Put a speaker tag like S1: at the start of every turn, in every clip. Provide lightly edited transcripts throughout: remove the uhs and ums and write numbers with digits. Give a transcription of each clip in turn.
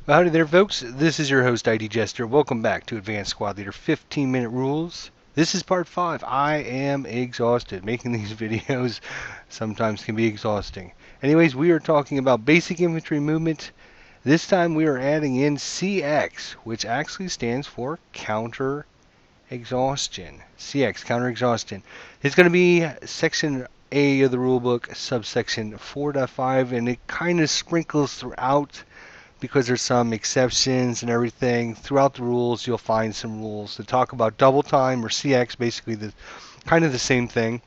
S1: Well, howdy there, folks. This is your host, ID Jester. Welcome back to Advanced Squad Leader 15-Minute Rules. This is part 5. I am exhausted. Making these videos sometimes can be exhausting. Anyways, we are talking about basic infantry movement. This time we are adding in CX, which actually stands for counter exhaustion. CX, counter exhaustion. It's going to be section A of the rulebook, subsection 4.5, and it kind of sprinkles throughout because there's some exceptions and everything. Throughout the rules, you'll find some rules that talk about double time or CX, basically kind of the same thing.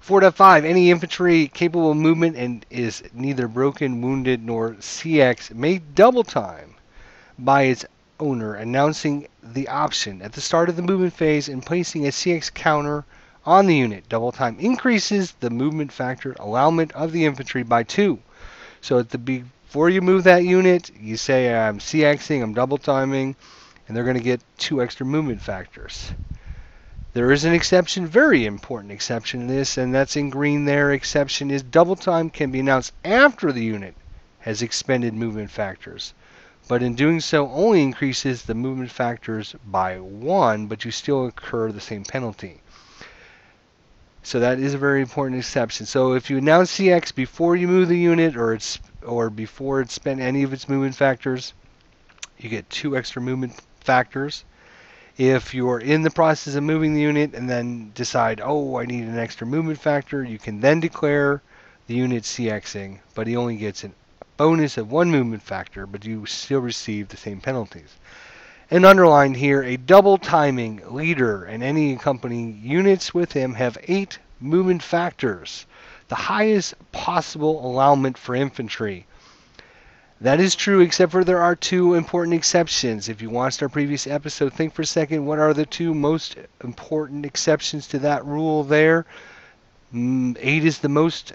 S1: 4.5, any infantry capable of movement and is neither broken, wounded, nor CX may double time by its owner announcing the option at the start of the movement phase and placing a CX counter on the unit. Double time increases the movement factor allowment of the infantry by 2. So at the before you move that unit, you say I'm CXing, I'm double timing, and they're going to get 2 extra movement factors. There is an exception, very important exception in this, and that's in green there. Exception is double time can be announced after the unit has expended movement factors. But in doing so, only increases the movement factors by 1, but you still incur the same penalty. So that is a very important exception. So if you announce CX before you move the unit or before it's spent any of its movement factors, you get 2 extra movement factors. If you're in the process of moving the unit and then decide, oh, I need an extra movement factor, you can then declare the unit CXing, but he only gets a bonus of 1 movement factor, but you still receive the same penalties. And underlined here, a double timing leader and any accompanying units with him have 8 movement factors, the highest possible allowance for infantry. That is true, except for there are 2 important exceptions. If you watched our previous episode, think for a second, what are the 2 most important exceptions to that rule there? 8 is the most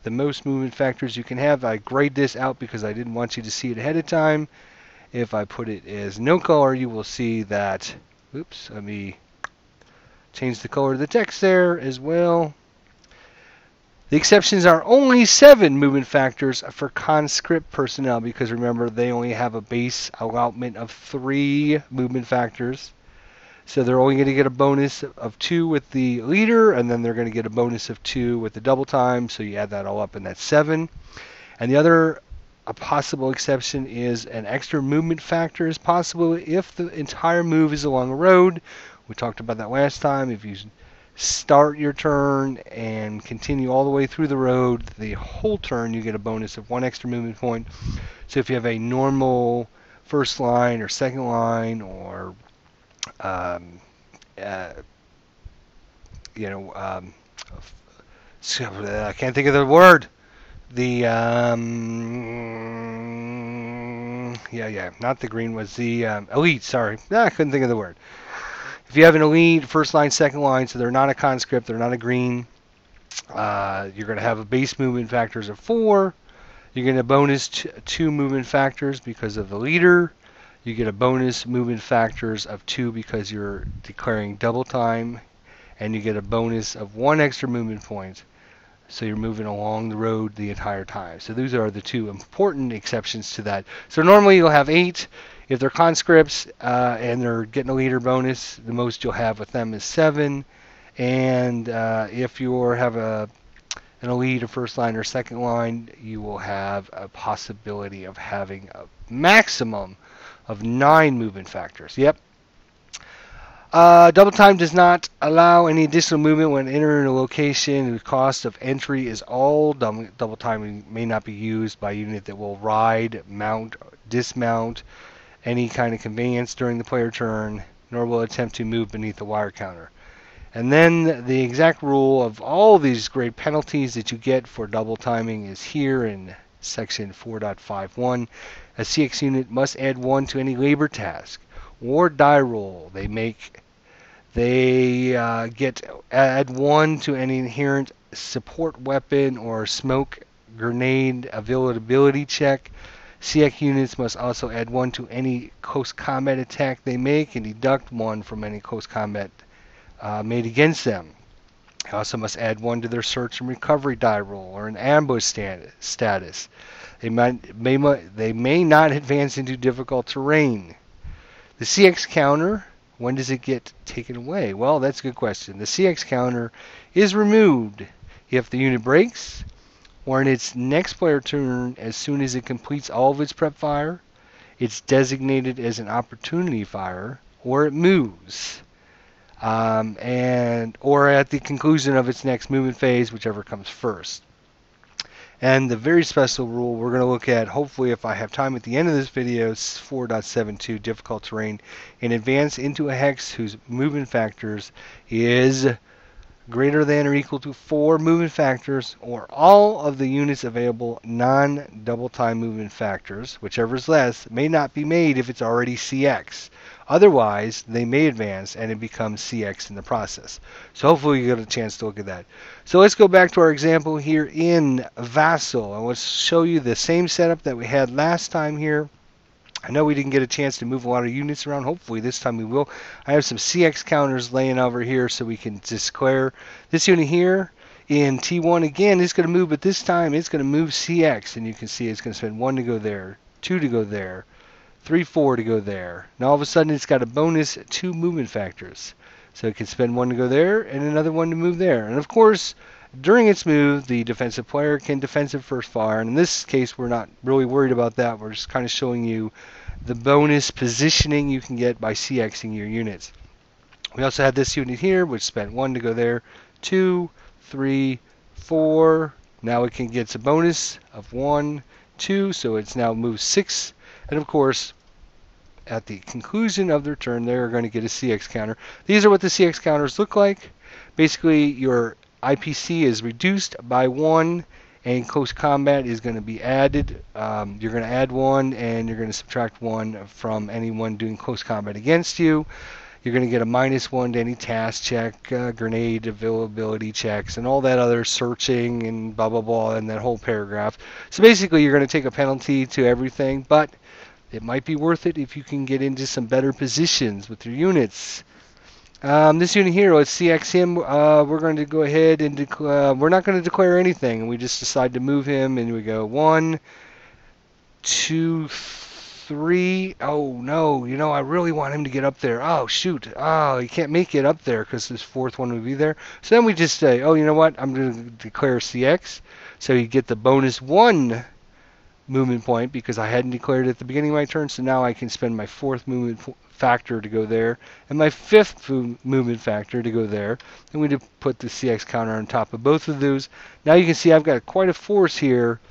S1: movement factors you can have. I grayed this out because I didn't want you to see it ahead of time. If I put it as no color, you will see that, oops, let me change the color of the text there as well. The exceptions are only 7 movement factors for conscript personnel because remember, they only have a base allotment of 3 movement factors. So they're only going to get a bonus of 2 with the leader, and then they're going to get a bonus of 2 with the double time. So you add that all up, and that's 7. And the other a possible exception is an extra movement factor is possible if the entire move is along a road. We talked about that last time. If you start your turn and continue all the way through the road, the whole turn, you get a bonus of 1 extra movement point. So if you have a normal first line or second line or I can't think of the word. Not the green, was the elite, sorry. I couldn't think of the word. If you have an elite, first line, second line, so they're not a conscript, they're not a green, you're going to have a base movement factors of 4. You're going to bonus 2 movement factors because of the leader. You get a bonus movement factors of 2 because you're declaring double time, and you get a bonus of 1 extra movement point. So you're moving along the road the entire time. So those are the 2 important exceptions to that. So normally you'll have 8. If they're conscripts and they're getting a leader bonus, the most you'll have with them is 7. And if you have an elite, a first line, or second line, you will have a possibility of having a maximum of 9 movement factors. Yep. Double time does not allow any additional movement when entering a location whose cost of entry is all. Double time may not be used by a unit that will ride, mount, dismount any kind of conveyance during the player turn, nor will attempt to move beneath the wire counter. And then the exact rule of all these great penalties that you get for double timing is here in section 4.51. A CX unit must add 1 to any labor task or die roll they make. They add 1 to any inherent support weapon or smoke grenade availability check. CX units must also add 1 to any close combat attack they make and deduct 1 from any close combat made against them. They also must add 1 to their search and recovery die roll or an ambush status. They may not advance into difficult terrain. The CX counter, when does it get taken away? Well, that's a good question. The CX counter is removed if the unit breaks, or in its next player turn, as soon as it completes all of its prep fire, it's designated as an opportunity fire, or it moves, or at the conclusion of its next movement phase, whichever comes first. And the very special rule we're going to look at, hopefully if I have time at the end of this video, is 4.72 difficult terrain, and advance into a hex whose movement factors is greater than or equal to 4 movement factors, or all of the units available non-double time movement factors, whichever is less, may not be made if it's already CX. Otherwise, they may advance and it becomes CX in the process. So hopefully you get a chance to look at that. So let's go back to our example here in Vassal, and let's show you the same setup that we had last time here. I know we didn't get a chance to move a lot of units around. Hopefully this time we will. I have some CX counters laying over here so we can declare this unit here in T1 again. It's going to move, but this time it's going to move CX, and you can see it's going to spend 1 to go there, 2 to go there, 3, 4 to go there. Now all of a sudden it's got a bonus 2 movement factors. So it can spend 1 to go there and another 1 to move there. And of course, during its move, the defensive player can defensive first fire. And in this case, we're not really worried about that. We're just kind of showing you the bonus positioning you can get by CXing your units. We also had this unit here, which spent 1 to go there, 2, 3, 4. Now it can get a bonus of 1, 2, so it's now moved 6. And of course, at the conclusion of their turn, they're going to get a CX counter. These are what the CX counters look like. Basically, your IPC is reduced by 1, and close combat is going to be added. You're going to add 1, and you're going to subtract 1 from anyone doing close combat against you. You're going to get a -1 to any task check, grenade availability checks, and all that other searching and blah, blah, blah, and that whole paragraph. So basically, you're going to take a penalty to everything, but it might be worth it if you can get into some better positions with your units. This unit here, let's CX him. We're going to go ahead and declare. We're not going to declare anything. We just decide to move him, and we go 1, 2, 3. Oh no! You know I really want him to get up there. Oh shoot! Oh, he can't make it up there because this 4th one would be there. So then we just say, oh, you know what? I'm going to declare CX. So you get the bonus 1 movement point because I hadn't declared it at the beginning of my turn, so now I can spend my 4th movement factor to go there and my 5th movement factor to go there, and we just put the CX counter on top of both of those. Now you can see I've got quite a force here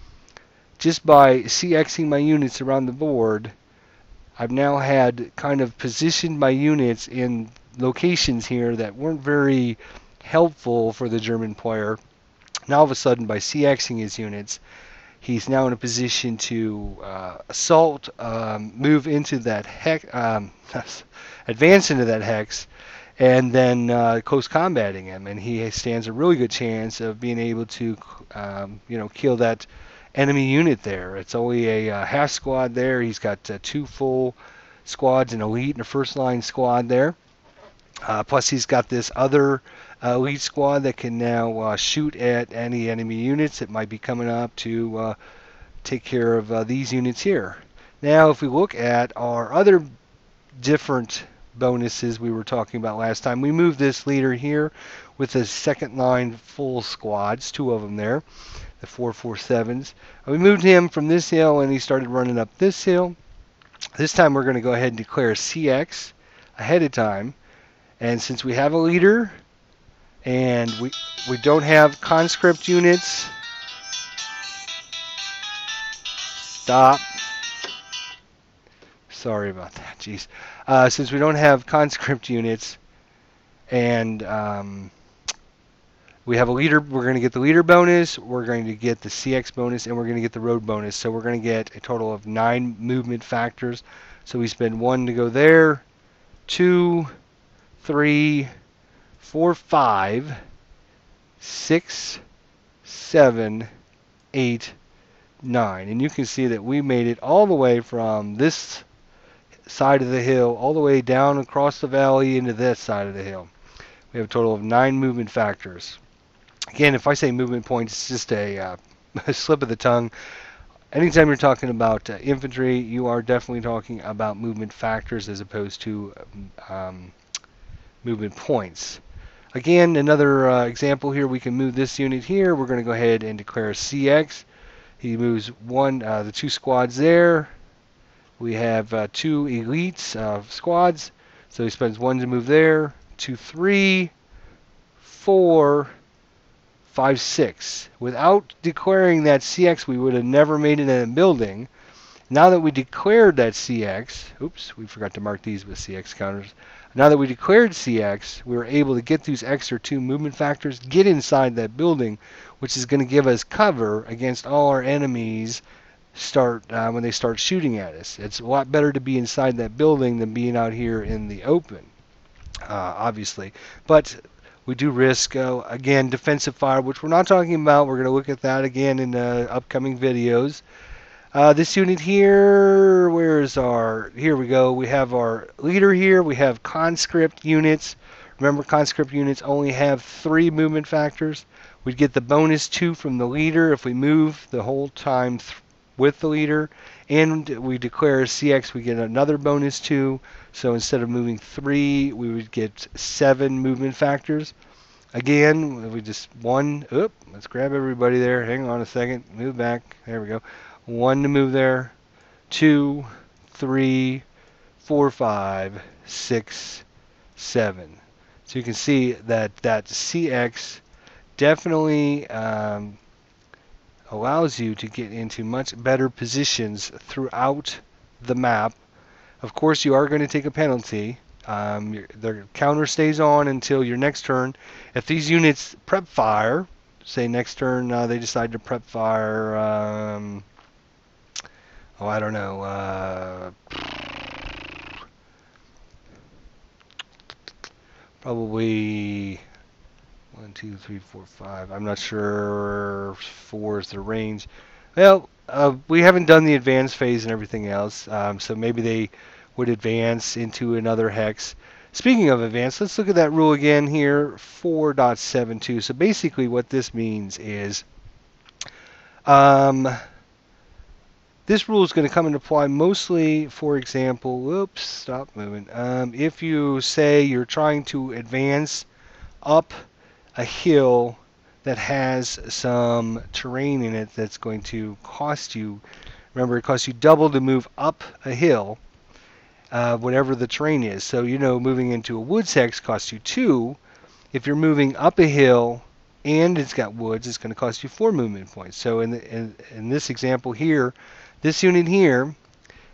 S1: just by CXing my units around the board. I've now had kind of positioned my units in locations here that weren't very helpful for the German player. Now all of a sudden, by CXing his units, he's now in a position to assault, move into that hex, advance into that hex, and then close combating him. And he stands a really good chance of being able to, kill that enemy unit there. It's only a half squad there. He's got 2 full squads, an elite and a first line squad there. Plus he's got this other elite squad that can now shoot at any enemy units that might be coming up to take care of these units here. Now if we look at our other different bonuses we were talking about last time, we moved this leader here with the second line full squads, 2 of them there, the 447s. We moved him from this hill and he started running up this hill. This time we're going to go ahead and declare CX ahead of time. And since we have a leader and we don't have conscript units, stop. Sorry about that, jeez. Since we don't have conscript units and we have a leader, we're going to get the leader bonus, we're going to get the CX bonus, and we're going to get the road bonus. So we're going to get a total of 9 movement factors. So we spend 1 to go there, 2, 3, 4, 5, 6, 7, 8, 9. And you can see that we made it all the way from this side of the hill all the way down across the valley into this side of the hill. We have a total of 9 movement factors. Again, if I say movement points, it's just a slip of the tongue. anytime you're talking about infantry, you are definitely talking about movement factors as opposed to movement points. Again, another example here, we can move this unit here. We're going to go ahead and declare CX. He moves the 2 squads there. We have 2 elites squads. So he spends 1 to move there, 2, 3, 4, 5, 6. Without declaring that CX, we would have never made it in a building. Now that we declared that CX, oops, we forgot to mark these with CX counters. Now that we declared CX, we were able to get these extra 2 movement factors, get inside that building, which is going to give us cover against all our enemies when they start shooting at us. It's a lot better to be inside that building than being out here in the open, obviously. But we do risk, again, defensive fire, which we're not talking about. We're going to look at that again in upcoming videos. This unit here, here we go. We have our leader here. We have conscript units. Remember, conscript units only have 3 movement factors. We'd get the bonus 2 from the leader if we move the whole time with the leader. And we declare CX, we get another bonus 2. So instead of moving 3, we would get 7 movement factors. Again, we just let's grab everybody there. Hang on a second. Move back. There we go. 1 to move there, 2, 3, 4, 5, 6, 7. So you can see that CX definitely allows you to get into much better positions throughout the map. Of course, you are going to take a penalty. The counter stays on until your next turn. If these units prep fire, say next turn they decide to prep fire, I don't know, probably 1, 2, 3, 4, 5. I'm not sure. 4 is the range. Well, we haven't done the advance phase and everything else, so maybe they would advance into another hex. Speaking of advance, let's look at that rule again here, 4.72. So basically what this means is this rule is going to come into play mostly, for example, stop moving. If you say you're trying to advance up a hill that has some terrain in it that's going to cost you, remember, it costs you double to move up a hill, whatever the terrain is. So, moving into a woods hex costs you 2. If you're moving up a hill and it's got woods, it's going to cost you 4 movement points. So in this example here, this unit here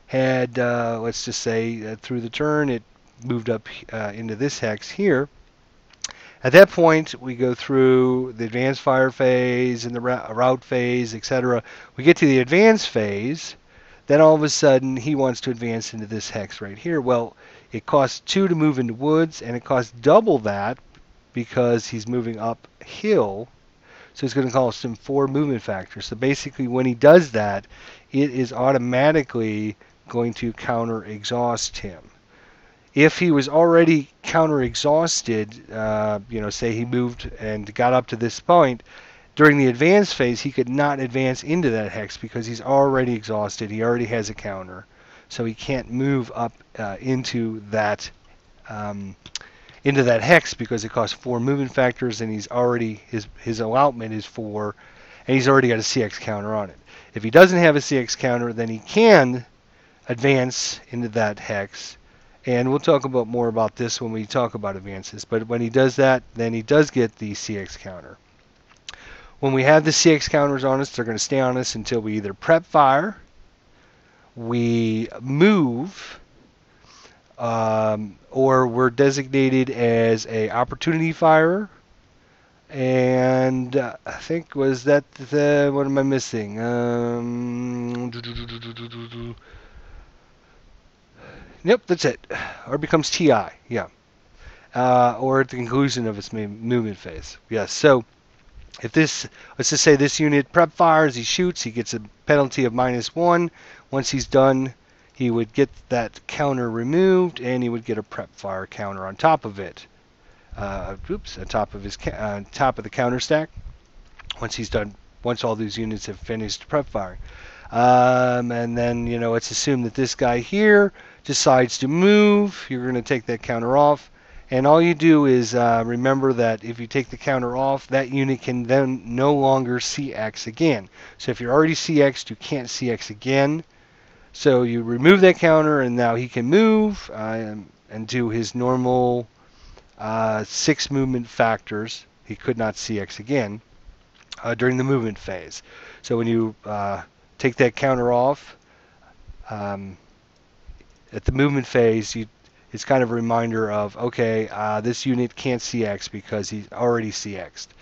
S1: had, let's just say, through the turn, it moved up into this hex here. At that point, we go through the advanced fire phase and the route phase, etc. We get to the advanced phase. Then all of a sudden, he wants to advance into this hex right here. Well, it costs 2 to move into woods, and it costs double that because he's moving uphill. So it's going to cost him 4 movement factors. So basically, when he does that, it is automatically going to counter exhaust him. If he was already counter exhausted, say he moved and got up to this point, during the advance phase, he could not advance into that hex because he's already exhausted. He already has a counter. So he can't move up into that hex because it costs 4 movement factors, and he's already his allotment is 4, and he's already got a CX counter on it. If he doesn't have a CX counter, then he can advance into that hex, and we'll talk more about this when we talk about advances. But when he does that, then he does get the CX counter. When we have the CX counters on us, they're going to stay on us until we either prep fire, we move, or we're designated as a opportunity fire. And I think, was that what am I missing? Yep, that's it. Or becomes TI, yeah. Or at the conclusion of its movement phase. Yes, so if this, let's just say this unit prep fires, he shoots, he gets a penalty of -1. Once he's done, he would get that counter removed, and he would get a prep fire counter on top of it. On top of the counter stack. Once he's done, once all these units have finished prep firing. And then, it's assumed that this guy here decides to move. You're going to take that counter off. And all you do is remember that if you take the counter off, that unit can then no longer CX again. So if you're already CX'd, you can't CX again. So you remove that counter, and now he can move and do his normal 6 movement factors. He could not CX again during the movement phase. So when you take that counter off at the movement phase, it's kind of a reminder of, okay, this unit can't CX because he's already CX'd.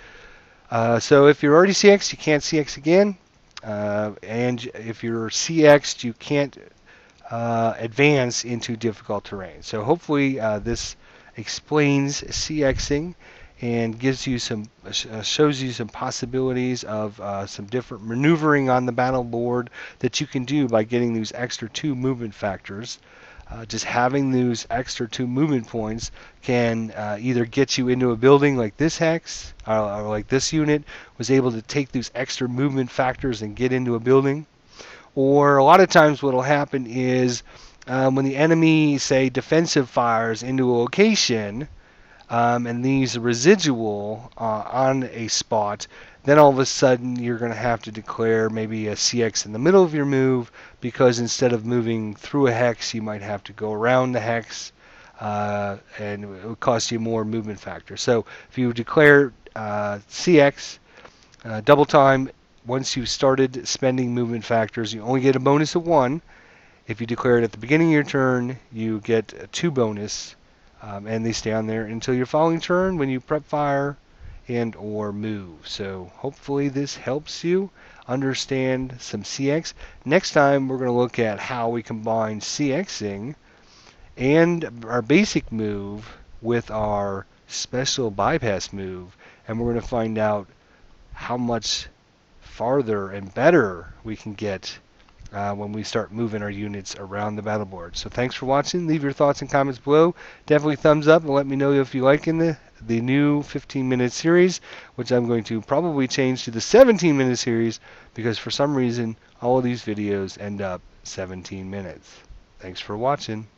S1: So if you're already CX'd, you can't CX again. And if you're CX'd, you can't advance into difficult terrain. So hopefully this explains CXing and gives you shows you some possibilities of some different maneuvering on the battle board that you can do by getting these extra 2 movement factors. Just having those extra 2 movement points can either get you into a building like this hex, or like this unit was able to take those extra movement factors and get into a building. Or a lot of times what will happen is when the enemy, say, defensive fires into a location, and these residual on a spot, then all of a sudden you're going to have to declare maybe a CX in the middle of your move, because instead of moving through a hex, you might have to go around the hex, and it would cost you more movement factor. So if you declare CX double time, once you've started spending movement factors, you only get a bonus of 1. If you declare it at the beginning of your turn, you get a 2 bonus. And they stay on there until your following turn when you prep fire and or move. So hopefully this helps you understand some CX. Next time we're going to look at how we combine CXing and our basic move with our special bypass move, and we're going to find out how much farther and better we can get when we start moving our units around the battle board. So thanks for watching. Leave your thoughts and comments below. Definitely thumbs up and let me know if you like the new 15-minute series, which I'm going to probably change to the 17-minute series, because for some reason all of these videos end up 17 minutes. Thanks for watching.